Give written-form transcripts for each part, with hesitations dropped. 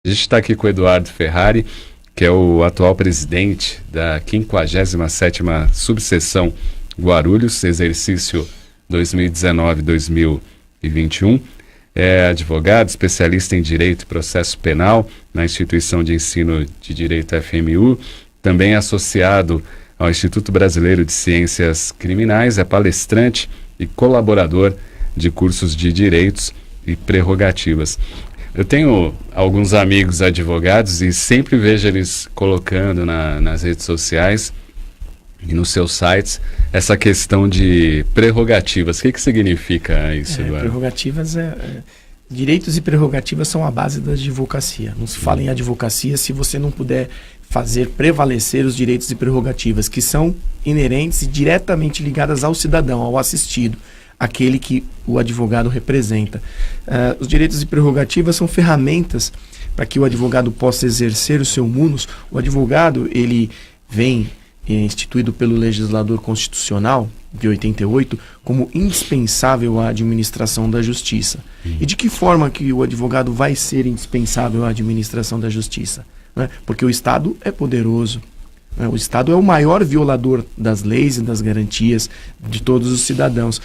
A gente está aqui com o Eduardo Ferrari, que é o atual presidente da 57ª Subseção Guarulhos, exercício 2019-2021. É advogado, especialista em Direito e Processo Penal na Instituição de Ensino de Direito FMU, também é associado ao Instituto Brasileiro de Ciências Criminais, é palestrante e colaborador de cursos de direitos e prerrogativas. Eu tenho alguns amigos advogados e sempre vejo eles colocando nas redes sociais e nos seus sites essa questão de prerrogativas. O que significa isso, Eduardo? Prerrogativas direitos e prerrogativas são a base da advocacia. Não se fala em advocacia se você não puder fazer prevalecer os direitos e prerrogativas que são inerentes e diretamente ligadas ao cidadão, ao assistido, aquele que o advogado representa. Os direitos e prerrogativas são ferramentas para que o advogado possa exercer o seu munus. O advogado, ele vem instituído pelo legislador constitucional de 88 como indispensável à administração da justiça. E de que forma que o advogado vai ser indispensável à administração da justiça? Porque o Estado é poderoso. O Estado é o maior violador das leis e das garantias de todos os cidadãos.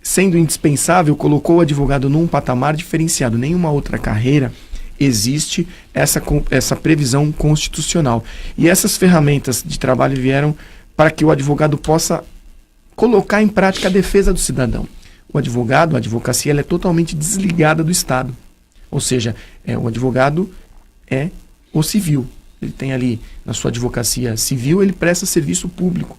Sendo indispensável, colocou o advogado num patamar diferenciado. Nenhuma outra carreira existe essa previsão constitucional. E essas ferramentas de trabalho vieram para que o advogado possa colocar em prática a defesa do cidadão. O advogado, a advocacia, ela é totalmente desligada do Estado. Ou seja, o advogado é o civil. Ele tem ali, na sua advocacia civil, ele presta serviço público.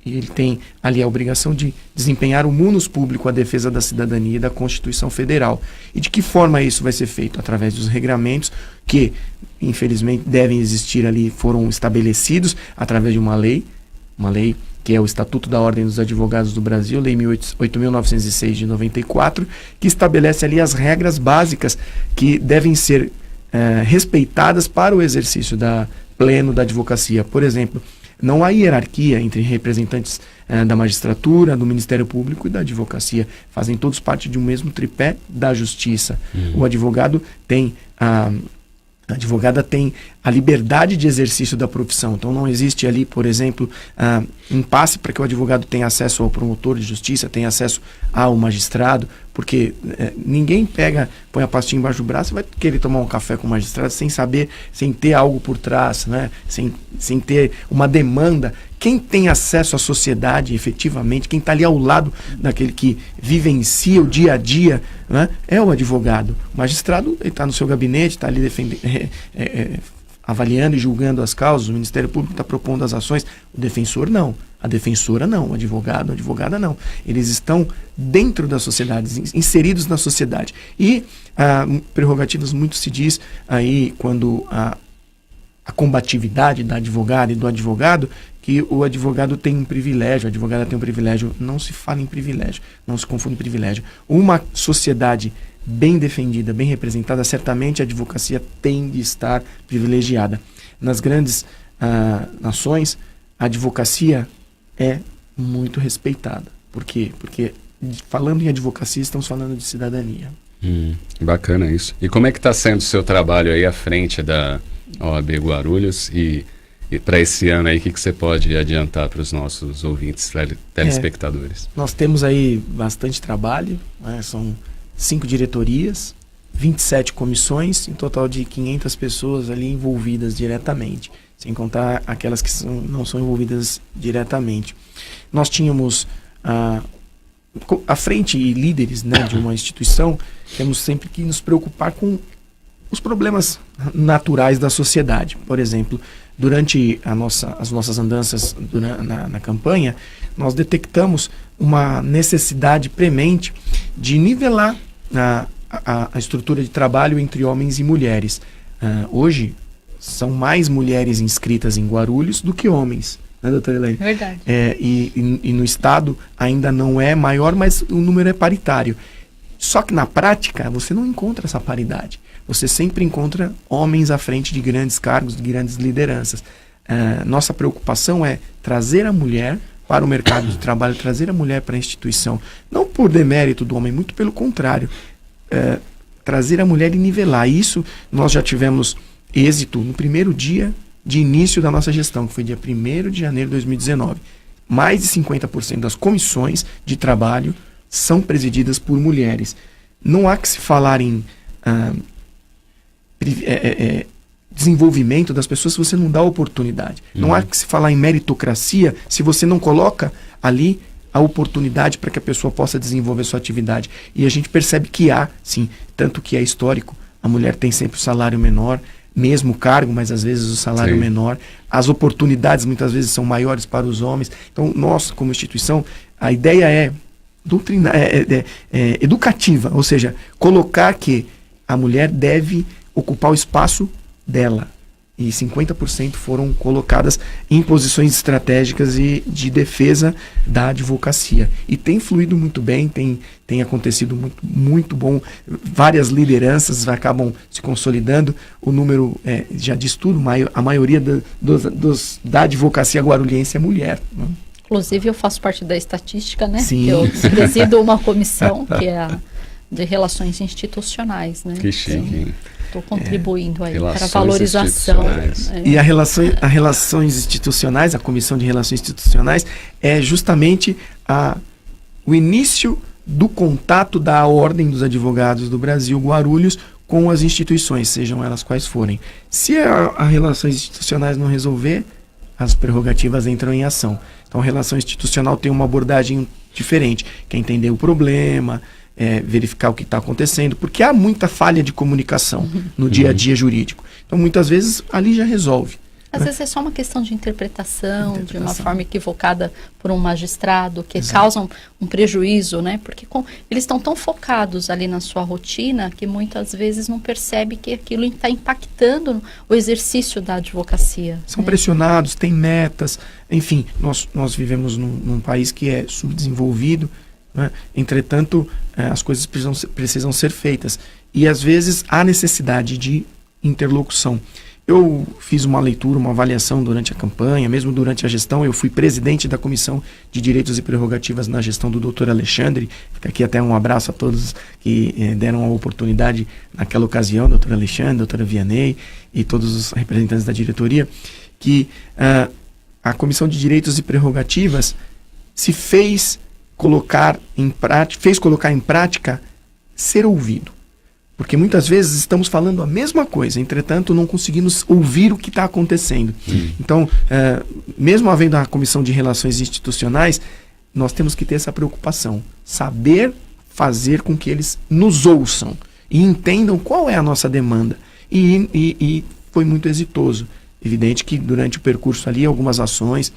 E ele tem ali a obrigação de desempenhar o munus público, a defesa da cidadania e da Constituição Federal. E de que forma isso vai ser feito? Através dos regramentos que, infelizmente, devem existir ali, foram estabelecidos através de uma lei que é o Estatuto da Ordem dos Advogados do Brasil, Lei 8.906 de 94, que estabelece ali as regras básicas que devem ser respeitadas para o exercício pleno da advocacia. Por exemplo, não há hierarquia entre representantes da magistratura, do Ministério Público e da advocacia. Fazem todos parte de um mesmo tripé da justiça. O advogado tem a advogada tem a liberdade de exercício da profissão. Então não existe ali, por exemplo, impasse para que o advogado tenha acesso ao promotor de justiça, tenha acesso ao magistrado, porque ninguém põe a pastinha embaixo do braço e vai querer tomar um café com o magistrado sem saber, sem ter algo por trás, né? sem ter uma demanda. Quem tem acesso à sociedade, efetivamente, quem está ali ao lado daquele que vivencia o dia a dia, né, é o advogado. O magistrado está no seu gabinete, está ali avaliando e julgando as causas, o Ministério Público está propondo as ações, o defensor não, a defensora não, o advogado, a advogada não. Eles estão dentro da sociedade, inseridos na sociedade. E prerrogativas, muito se diz aí quando a combatividade da advogada e do advogado, que o advogado tem um privilégio, a advogada tem um privilégio. Não se fala em privilégio, não se confunde privilégio. Uma sociedade bem defendida, bem representada, certamente a advocacia tem de estar privilegiada. Nas grandes nações, a advocacia é muito respeitada. Por quê? Porque falando em advocacia, estamos falando de cidadania. Bacana isso. E como é que está sendo o seu trabalho aí à frente da OAB Guarulhos e para esse ano aí, o que você pode adiantar para os nossos ouvintes, telespectadores? Nós temos aí bastante trabalho, né? São 5 diretorias, 27 comissões, em total de 500 pessoas ali envolvidas diretamente, sem contar aquelas que não são envolvidas diretamente. Nós tínhamos à frente e líderes, né, de uma instituição, temos sempre que nos preocupar com os problemas naturais da sociedade. Por exemplo, durante as nossas andanças na campanha, nós detectamos uma necessidade premente de nivelar a estrutura de trabalho entre homens e mulheres. Hoje, são mais mulheres inscritas em Guarulhos do que homens, né, doutora Elaine? Verdade. E no Estado ainda não é maior, mas o número é paritário. Só que na prática, você não encontra essa paridade. Você sempre encontra homens à frente de grandes cargos, de grandes lideranças. Nossa preocupação é trazer a mulher para o mercado de trabalho, trazer a mulher para a instituição. Não por demérito do homem, muito pelo contrário. trazer a mulher e nivelar. Isso nós já tivemos êxito no primeiro dia de início da nossa gestão, que foi dia 1º de janeiro de 2019. Mais de 50% das comissões de trabalho são presididas por mulheres. Não há que se falar em desenvolvimento das pessoas se você não dá oportunidade. Não há que se falar em meritocracia se você não coloca ali a oportunidade para que a pessoa possa desenvolver sua atividade. E a gente percebe que há, sim, tanto que é histórico, a mulher tem sempre o salário menor, mesmo cargo, mas às vezes o salário menor. As oportunidades muitas vezes são maiores para os homens. Então, nós, como instituição, a ideia é educativa, ou seja, colocar que a mulher deve ocupar o espaço dela. E 50% foram colocadas em posições estratégicas e de defesa da advocacia. E tem fluído muito bem, tem acontecido muito bom. Várias lideranças acabam se consolidando. O número já diz tudo, a maioria da advocacia guarulhense é mulher, né? Inclusive, eu faço parte da estatística, né? Sim. Eu presido uma comissão que é a de relações institucionais, né? Que chique, hein? Estou contribuindo aí Relações para a valorização. E a relações institucionais, a Comissão de Relações Institucionais, é justamente o início do contato da Ordem dos Advogados do Brasil, Guarulhos, com as instituições, sejam elas quais forem. Se a relações institucionais não resolver, as prerrogativas entram em ação. Então, a relação institucional tem uma abordagem diferente, que é entender o problema, verificar o que está acontecendo, porque há muita falha de comunicação no dia a dia jurídico. Então, muitas vezes, ali já resolve. Às vezes é só uma questão de interpretação, de uma forma equivocada por um magistrado, que causa um prejuízo, né? Porque eles estão tão focados ali na sua rotina que muitas vezes não percebe que aquilo está impactando o exercício da advocacia. São pressionados, têm metas, enfim, nós vivemos num país que é subdesenvolvido, né? Entretanto, as coisas precisam ser feitas. E às vezes há necessidade de interlocução. Eu fiz uma leitura, uma avaliação durante a campanha, mesmo durante a gestão. Eu fui presidente da Comissão de Direitos e Prerrogativas na gestão do Dr. Alexandre. Fica aqui até um abraço a todos que deram a oportunidade naquela ocasião, Dr. Alexandre, Dra. Vianney e todos os representantes da diretoria, que a Comissão de Direitos e Prerrogativas se fez colocar em prática ser ouvido. Porque muitas vezes estamos falando a mesma coisa, entretanto não conseguimos ouvir o que está acontecendo. Então, mesmo havendo a Comissão de Relações Institucionais, nós temos que ter essa preocupação. Saber fazer com que eles nos ouçam e entendam qual é a nossa demanda. E foi muito exitoso. Evidente que durante o percurso ali algumas ações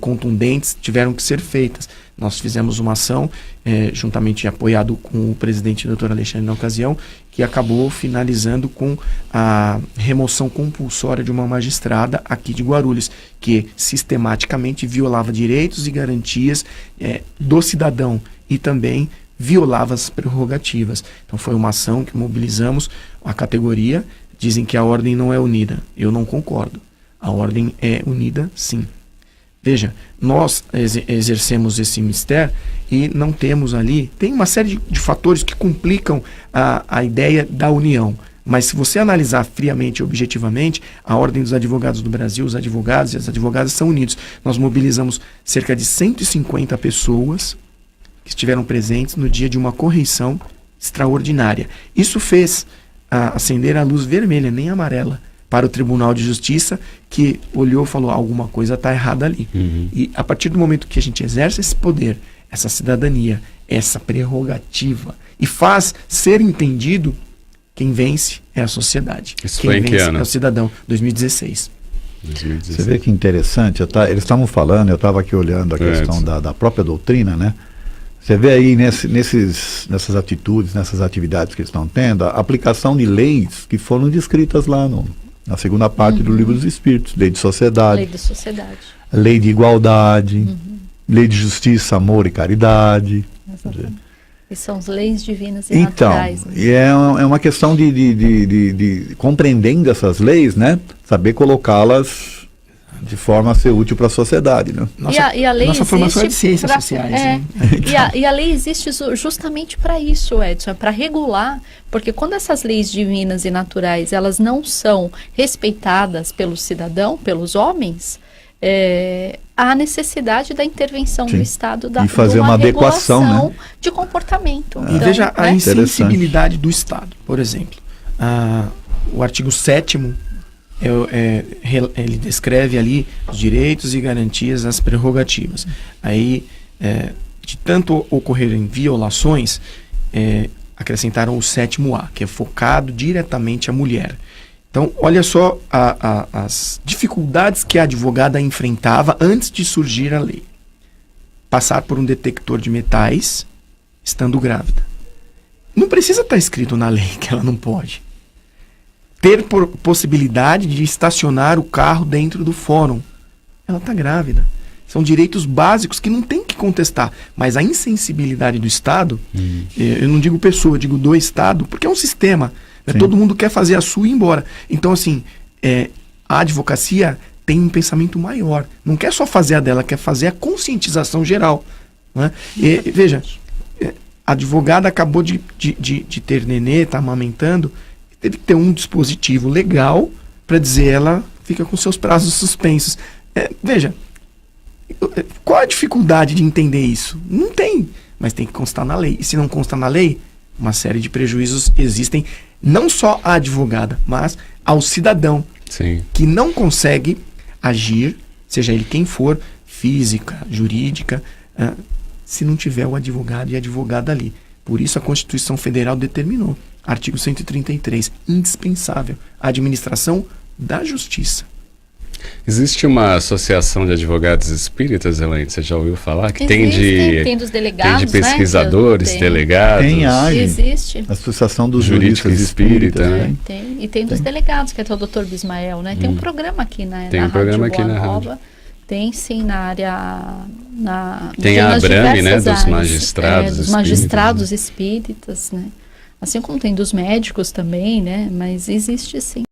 contundentes tiveram que ser feitas. Nós fizemos uma ação, juntamente apoiado com o presidente Dr. Alexandre na ocasião, que acabou finalizando com a remoção compulsória de uma magistrada aqui de Guarulhos, que sistematicamente violava direitos e garantias do cidadão e também violava as prerrogativas. Então foi uma ação que mobilizamos a categoria. Dizem que a ordem não é unida. Eu não concordo. A ordem é unida, sim. Veja, nós exercemos esse mistério e não temos ali... Tem uma série de fatores que complicam a ideia da união. Mas se você analisar friamente e objetivamente, a Ordem dos Advogados do Brasil, os advogados e as advogadas são unidos. Nós mobilizamos cerca de 150 pessoas que estiveram presentes no dia de uma correição extraordinária. Isso fez acender a luz vermelha, nem amarela, para o Tribunal de Justiça, que olhou e falou, alguma coisa está errada ali. E a partir do momento que a gente exerce esse poder, essa cidadania, essa prerrogativa, e faz ser entendido, quem vence é a sociedade. Isso quem foi em que vence ano? É o cidadão. 2016. Você vê que interessante, eles estavam falando, eu estava aqui olhando a questão da própria doutrina, né? Você vê aí nessas atitudes, nessas atividades que eles estão tendo, a aplicação de leis que foram descritas lá na segunda parte do Livro dos Espíritos, lei de sociedade, lei de igualdade, lei de justiça, amor e caridade. Exatamente. E são as leis divinas e naturais. Então, e é uma questão de compreendendo essas leis, né? Saber colocá-las De forma a ser útil para a sociedade, né? E a lei nossa formação é de ciências pra, sociais. É, Né? e a lei existe justamente para isso, Edson, para regular, porque quando essas leis divinas e naturais, elas não são respeitadas pelo cidadão, pelos homens, há necessidade da intervenção do Estado, e fazer uma adequação, né? de comportamento. E veja a né? insensibilidade do Estado. Por exemplo, o artigo 7º, ele descreve ali os direitos e garantias, as prerrogativas. Aí, de tanto ocorrerem violações, acrescentaram o 7º-A, que é focado diretamente à mulher. Então, olha só as dificuldades que a advogada enfrentava antes de surgir a lei. Passar por um detector de metais estando grávida. Não precisa estar escrito na lei que ela não pode. Ter possibilidade de estacionar o carro dentro do fórum. Ela está grávida. São direitos básicos que não tem que contestar. Mas a insensibilidade do Estado, eu não digo pessoa, eu digo do Estado, porque é um sistema. Todo mundo quer fazer a sua e ir embora. Então, assim, a advocacia tem um pensamento maior. Não quer só fazer a dela, quer fazer a conscientização geral. Né? E, veja, a advogada acabou de ter nenê, está amamentando, teve que ter um dispositivo legal para dizer ela fica com seus prazos suspensos. Veja, qual a dificuldade de entender isso? Não tem, mas tem que constar na lei. E se não consta na lei, uma série de prejuízos existem, não só à advogada, mas ao cidadão. Sim. Que não consegue agir, seja ele quem for, física, jurídica, se não tiver o advogado e a advogada ali. Por isso a Constituição Federal determinou, artigo 133, indispensável, a administração da justiça. Existe uma associação de advogados espíritas, Elaine, você já ouviu falar? Que tem dos delegados, tem de pesquisadores, né? Delegados. Tem existe. Associação dos Jurídica Juristas Espírita, Espíritas, né? E tem dos delegados, que é o Dr. Bismael, né? Tem um programa aqui na programa Rádio aqui Boa na Nova. rádio. Tem sim na área... Tem a nas ABRAME, né? diversas Dos áreas, magistrados dos espíritas. magistrados espíritas, né? Assim como tem dos médicos também, né? Mas existe sim.